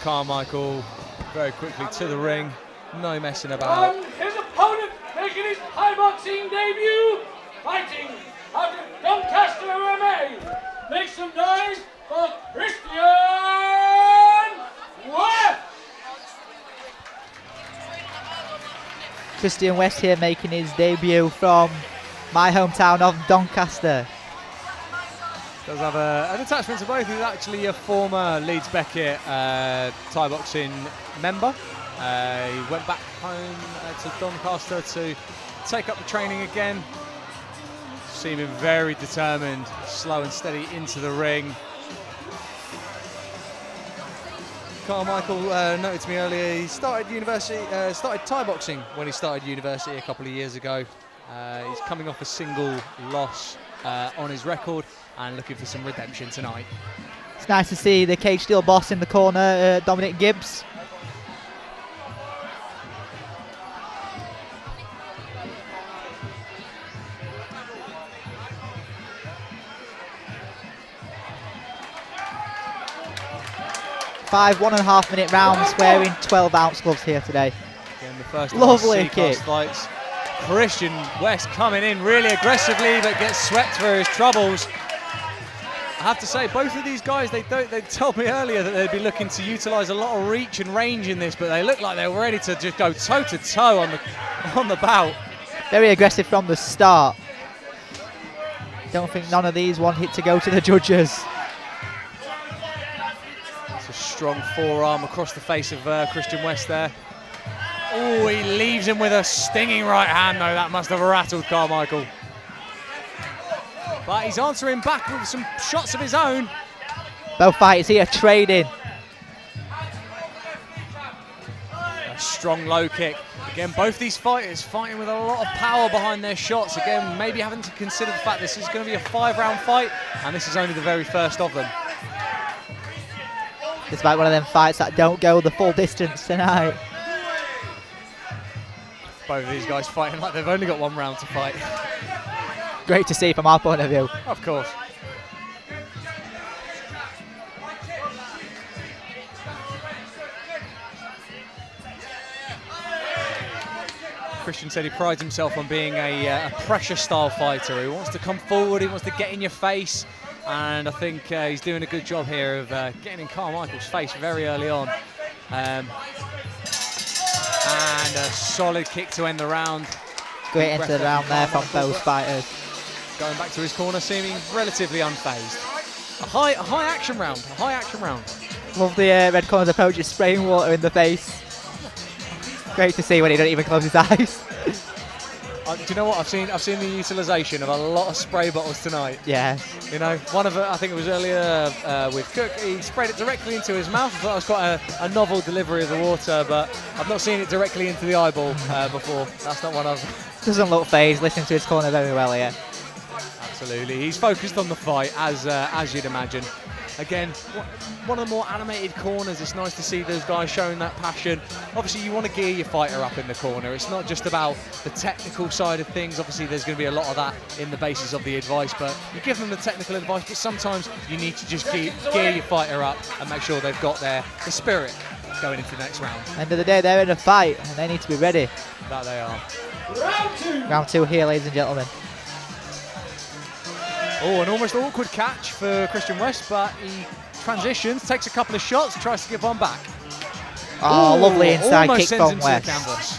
Carmichael very quickly to the ring. No messing about. His opponent making his Thai boxing debut, fighting out of Doncaster, MMA. Make some noise for Christian West! Christian West here making his debut from my hometown of Doncaster. Does have an attachment to both. He's actually a former Leeds Beckett Thai boxing member. He went back home to Doncaster to take up the training again. Seeming very determined, slow and steady into the ring. Carmichael noted to me earlier he started Thai boxing when he started university a couple of years ago. He's coming off a single loss on his record and looking for some redemption tonight. It's nice to see the cage steel boss in the corner, Dominic Gibbs. Five 1.5 minute rounds, wearing 12-ounce gloves here today. Again, the first lovely kick. Fights. Christian West coming in really aggressively, but gets swept through his troubles. I have to say, both of these guys, they told me earlier that they'd be looking to utilise a lot of reach and range in this, but they look like they were ready to just go toe-to-toe on the bout. Very aggressive from the start. Don't think none of these want it to go to the judges. Strong forearm across the face of Christian West there. Oh, he leaves him with a stinging right hand, though. That must have rattled Carmichael. But he's answering back with some shots of his own. Both fighters here trading. A strong low kick. Again, both these fighters fighting with a lot of power behind their shots. Again, maybe having to consider the fact this is going to be a 5-round fight, and this is only the very first of them. It's like one of them fights that don't go the full distance tonight. Both of these guys fighting like they've only got 1 round to fight. Great to see from our point of view. Of course. Christian said he prides himself on being a pressure style fighter. He wants to come forward, he wants to get in your face. And I think he's doing a good job here of getting in Carmichael's face very early on. And a solid kick to end the round. Great end to the round there from both fighters. Going back to his corner, seeming relatively unfazed. A high action round, Love the red corner's approach, just spraying water in the face. Great to see when he doesn't even close his eyes. Do you know what? I've seen the utilisation of a lot of spray bottles tonight. Yeah. You know, one of it, I think it was earlier with Cook, he sprayed it directly into his mouth. I thought it was quite a novel delivery of the water, but I've not seen it directly into the eyeball before. That's not one I've... Doesn't look phased, listening to his corner very well here. Absolutely. He's focused on the fight, as you'd imagine. Again, one of the more animated corners. It's nice to see those guys showing that passion. Obviously, you want to gear your fighter up in the corner. It's not just about the technical side of things. Obviously, there's going to be a lot of that in the basis of the advice, but you give them the technical advice, but sometimes you need to just gear your fighter up and make sure they've got the spirit going into the next round. End of the day, they're in a fight, and they need to be ready. That they are. Round 2 here, ladies and gentlemen. Oh, an almost awkward catch for Christian West, but he transitions, takes a couple of shots, tries to get one back. Oh, lovely inside almost kick sends from him West. to the canvas.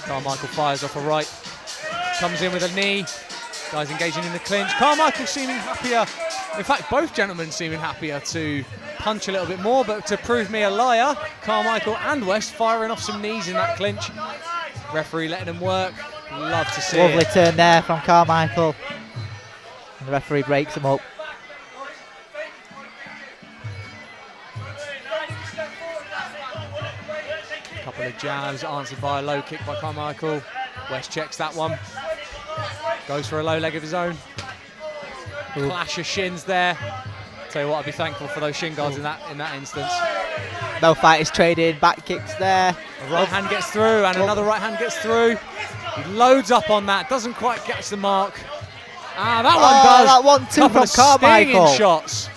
Carmichael fires off a right, comes in with a knee. Guys engaging in the clinch. Carmichael seeming happier. In fact, both gentlemen seeming happier to punch a little bit more, but to prove me a liar, Carmichael and West firing off some knees in that clinch. Referee letting them work. Love to see Lovely it. turn there from Carmichael. And the referee breaks him up. A couple of jabs answered by a low kick by Carmichael. West checks that one. Goes for a low leg of his own. Ooh. Clash of shins there. Tell you what, I'd be thankful for those shin guards in that instance. Both fighters traded back kicks there. A right hand gets through and another right hand gets through. He loads up on that, doesn't quite catch the mark. Ah, that one does. That 1-2 from Carmichael. Shots.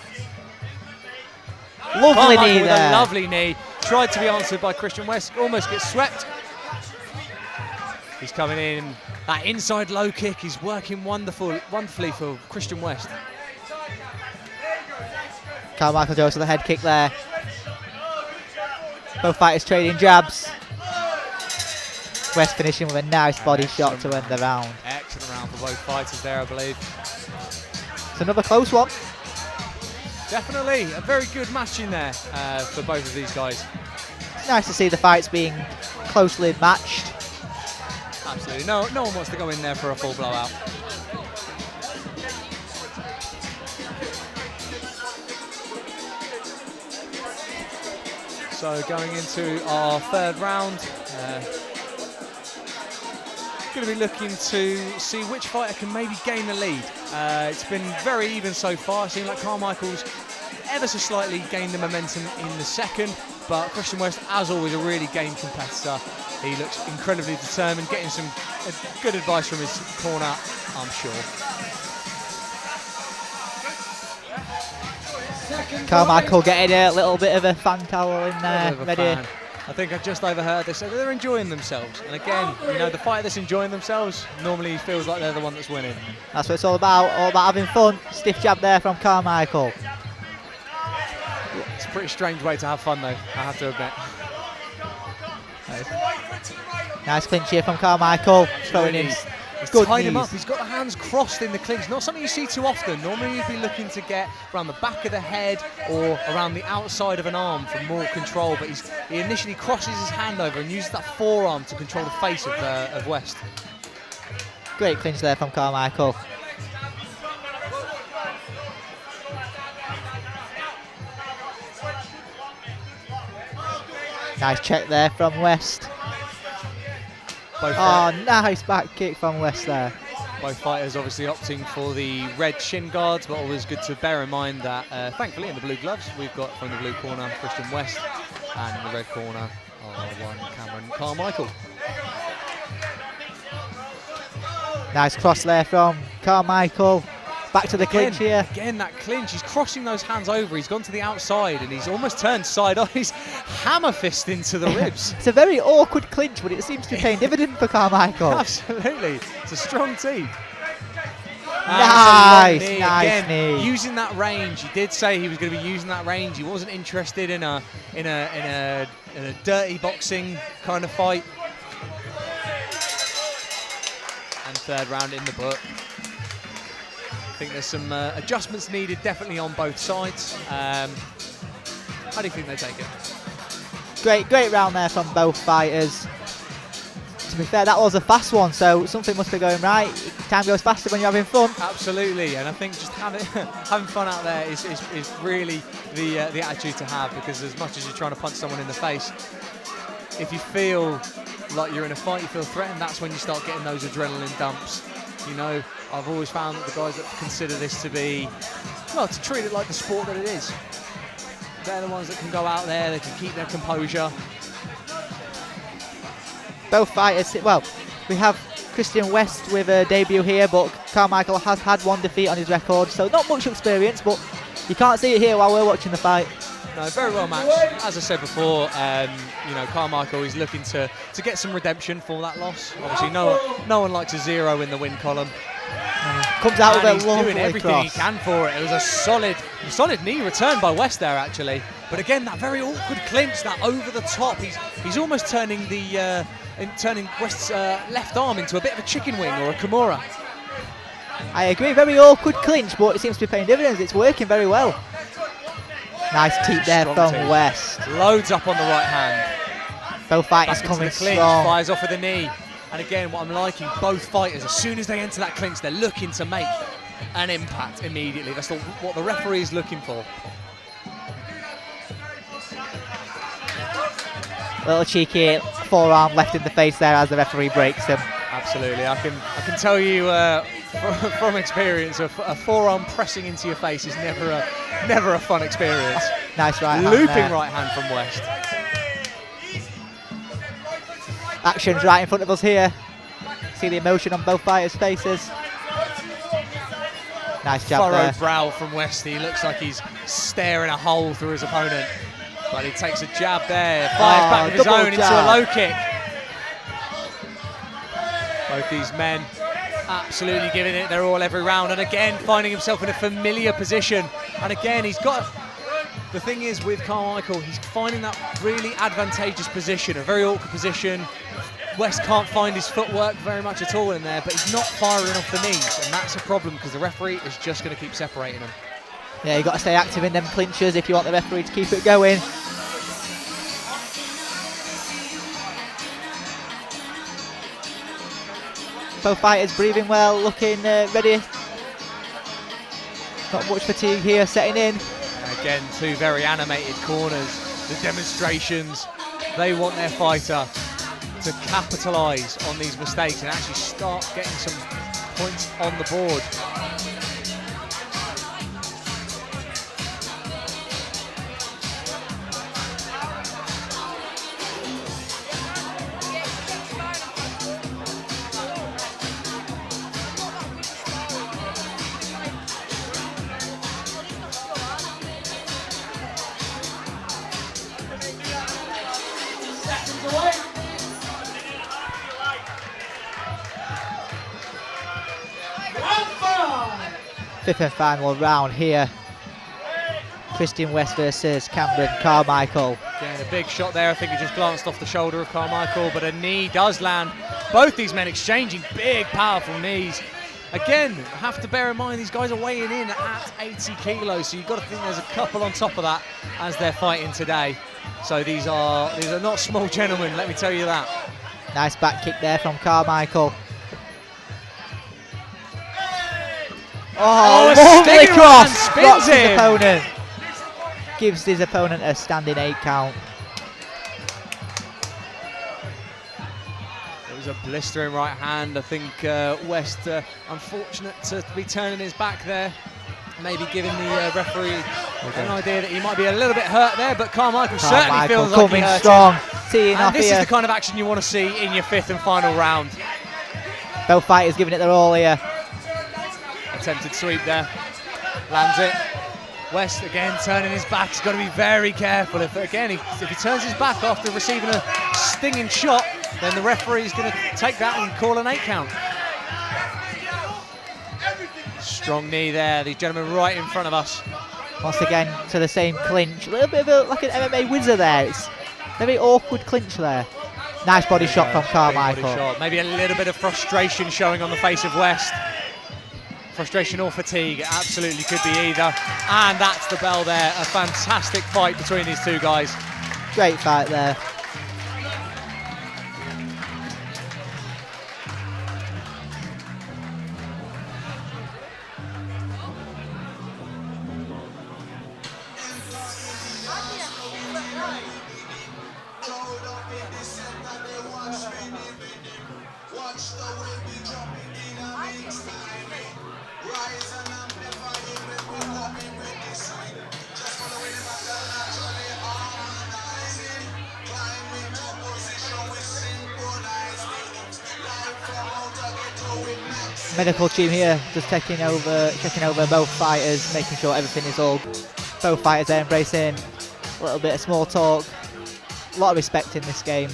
Lovely Carmichael knee with there. a lovely knee. Tried to be answered by Christian West. Almost gets swept. He's coming in. That inside low kick is working wonderfully for Christian West. Carmichael goes to the head kick there. Both fighters trading jabs. West finishing with a nice body shot to end the round. Excellent round for both fighters there, I believe. It's another close one. Definitely a very good match in there for both of these guys. It's nice to see the fights being closely matched. Absolutely. No one wants to go in there for a full blowout. So going into our third round, going to be looking to see which fighter can maybe gain the lead. It's been very even so far. It seems like Carmichael's ever so slightly gained the momentum in the second, but Christian West, as always, a really game competitor. He looks incredibly determined, getting some good advice from his corner, I'm sure. Carmichael getting a little bit of a fan towel in there, ready. I think I just overheard they said they're enjoying themselves. And again, you know, the fighter that's enjoying themselves normally feels like they're the one that's winning. That's what it's all about having fun. Stiff jab there from Carmichael. It's a pretty strange way to have fun though, I have to admit. Nice clinch here from Carmichael. Throwing in He's good tied him knees. up. He's got the hands crossed in the clinch. Not something you see too often. Normally you'd be looking to get around the back of the head or around the outside of an arm for more control. But he initially crosses his hand over and uses that forearm to control the face of West. Great clinch there from Carmichael. Nice check there from West. Nice back kick from West there. Both fighters obviously opting for the red shin guards, but always good to bear in mind that thankfully in the blue gloves we've got from the blue corner Christian West, and in the red corner one Cameron Carmichael. Nice cross there from Carmichael. Back to the clinch here. Again, that clinch. He's crossing those hands over. He's gone to the outside and he's almost turned side on. He's hammer fist into the ribs. It's a very awkward clinch, but it seems to be paying dividend for Carmichael. Absolutely. It's a strong team. Nice knee. Using that range. He did say he was going to be using that range. He wasn't interested in a dirty boxing kind of fight. And third round in the book. I think there's some adjustments needed definitely on both sides. How do you think they take it? Great round there from both fighters. To be fair, that was a fast one, so something must be going right. Time goes faster when you're having fun. Absolutely, and I think just having fun out there is really the attitude to have, because as much as you're trying to punch someone in the face, if you feel like you're in a fight, you feel threatened, that's when you start getting those adrenaline dumps. You know, I've always found that the guys that consider this to be, well, to treat it like the sport that it is, they're the ones that can go out there, they can keep their composure. Both fighters, well, we have Christian West with a debut here, but Carmichael has had one defeat on his record, so not much experience, but you can't see it here while we're watching the fight. No, very well matched. As I said before, you know, Carmichael is looking to get some redemption for that loss. Obviously, no one likes a zero in the win column. Comes out with a lovely doing everything cross. he can for it. It was a solid knee return by West there, actually. But again, that very awkward clinch, that over the top. He's almost turning turning West's left arm into a bit of a chicken wing or a Kimura. I agree, very awkward clinch, but it seems to be paying dividends. It's working very well. Nice teep there from West. Loads up on the right hand. Both fighters Back into coming the clinch, strong. fires off with the knee. And again, what I'm liking, both fighters, as soon as they enter that clinch, they're looking to make an impact immediately. That's what the referee is looking for. Little cheeky forearm left in the face there as the referee breaks him. Absolutely, I can tell you from experience, a forearm pressing into your face is never a fun experience. Nice right hand Looping there. right hand from West. Action's right in front of us here. See the emotion on both fighters' faces. Nice jab there. Furrowed brow from Westy. Looks like he's staring a hole through his opponent. But he takes a jab there. Fires back of his own into a low kick. Both these men absolutely giving it their all every round. And again, finding himself in a familiar position. And again, he's got... The thing is with Carmichael, he's finding that really advantageous position, a very awkward position. West can't find his footwork very much at all in there, but he's not firing off the knees, and that's a problem because the referee is just going to keep separating them. Yeah, you've got to stay active in them clinches if you want the referee to keep it going. Both fighters breathing well, looking ready. Not much fatigue here setting in. Again, two very animated corners. The demonstrations, they want their fighter to capitalise on these mistakes and actually start getting some points on the board. Fifth and final round here. Christian West versus Cameron Carmichael. Again, a big shot there. I think he just glanced off the shoulder of Carmichael, but a knee does land. Both these men exchanging big, powerful knees. Again, have to bear in mind these guys are weighing in at 80 kilos, so you've got to think there's a couple on top of that as they're fighting today. So these are not small gentlemen, let me tell you that. Nice back kick there from Carmichael. Oh, lovely cross! Rocks his opponent. Gives his opponent a standing 8 count. It was a blistering right hand. I think West, unfortunate to be turning his back there. Maybe giving the referee an idea that he might be a little bit hurt there, but Carmichael certainly feels like he hurt strong. him. And this is the kind of action you want to see in your 5th and final round. Both fighters giving it their all here. Attempted sweep there, lands it. West again turning his back. He's got to be very careful. If he turns his back after receiving a stinging shot, then the referee is going to take that and call an 8 count. Strong knee there. These gentlemen right in front of us. Once again to the same clinch. A little bit of like an MMA whizzer there. It's a very awkward clinch there. Nice body shot from Carmichael. Shot. Maybe a little bit of frustration showing on the face of West. Frustration or fatigue, it absolutely could be either. And that's the bell there. A fantastic fight between these two guys. Great fight there. Medical team here just checking over both fighters, making sure everything is all. Both fighters are embracing a little bit of small talk, a lot of respect in this game.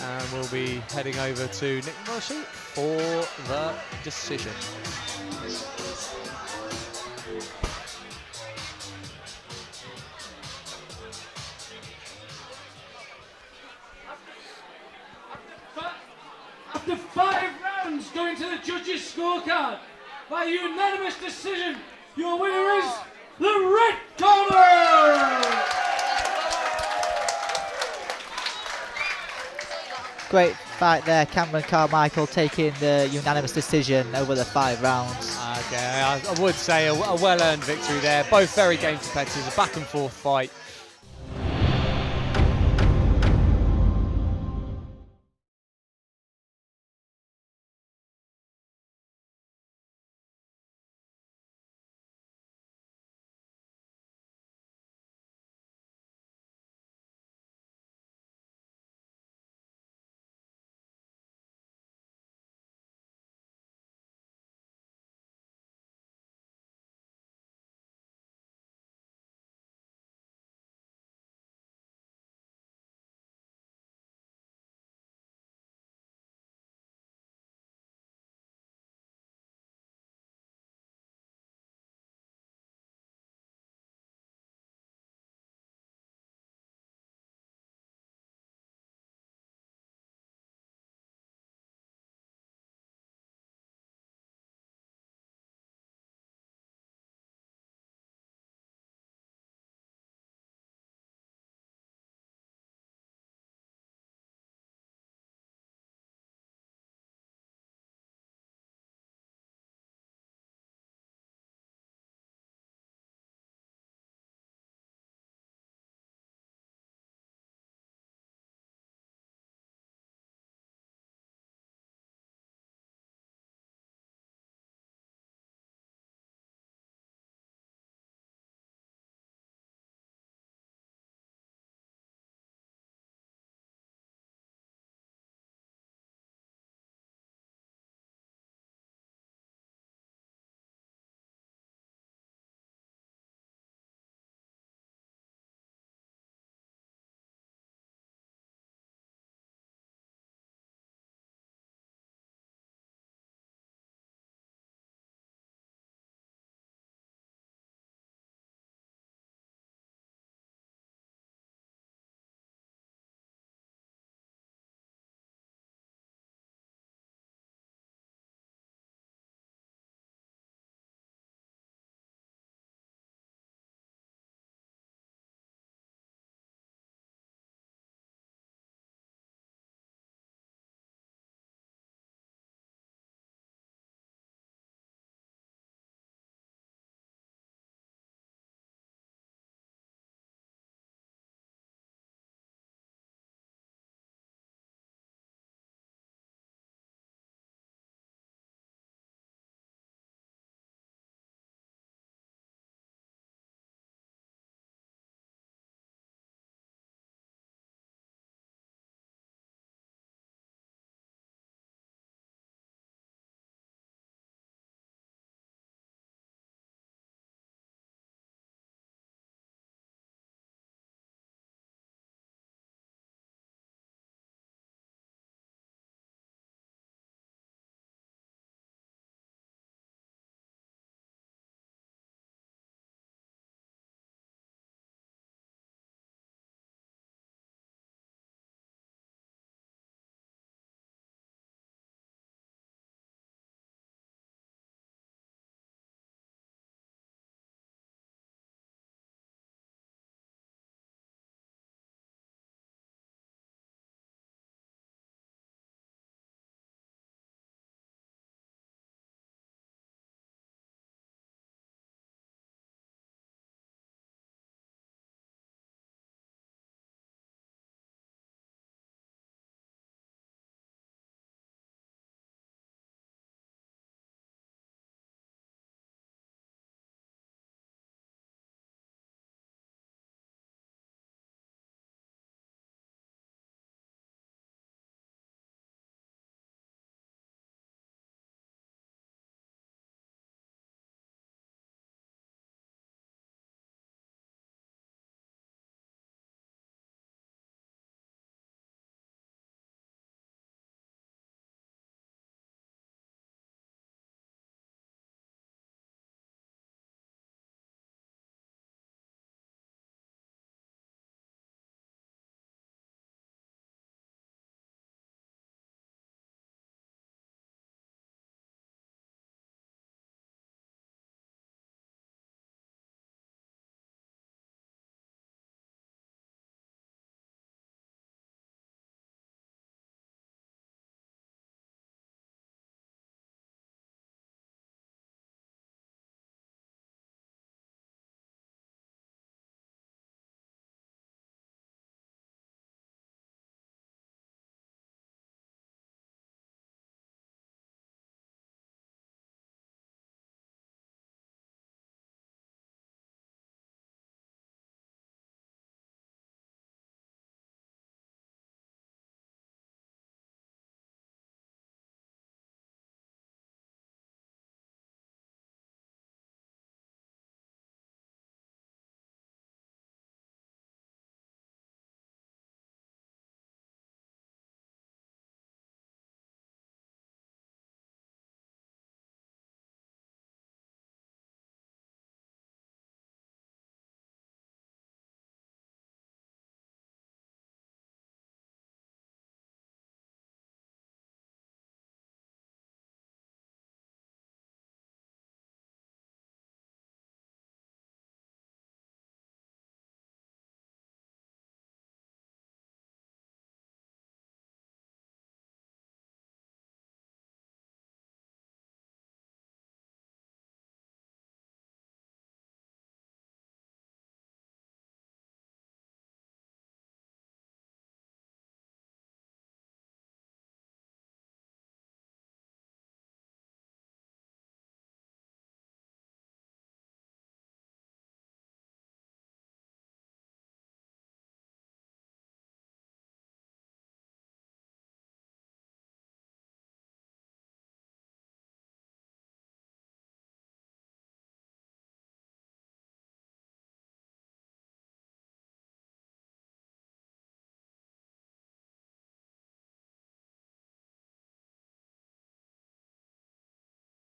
And we'll be heading over to Nick Mercy for the decision. After 5 rounds going to the judges' scorecard, by unanimous decision, your winner is the red corner! Great fight there, Cameron Carmichael taking the unanimous decision over the 5 rounds. Okay, I would say a well-earned victory there. Both very game competitors, a back and forth fight.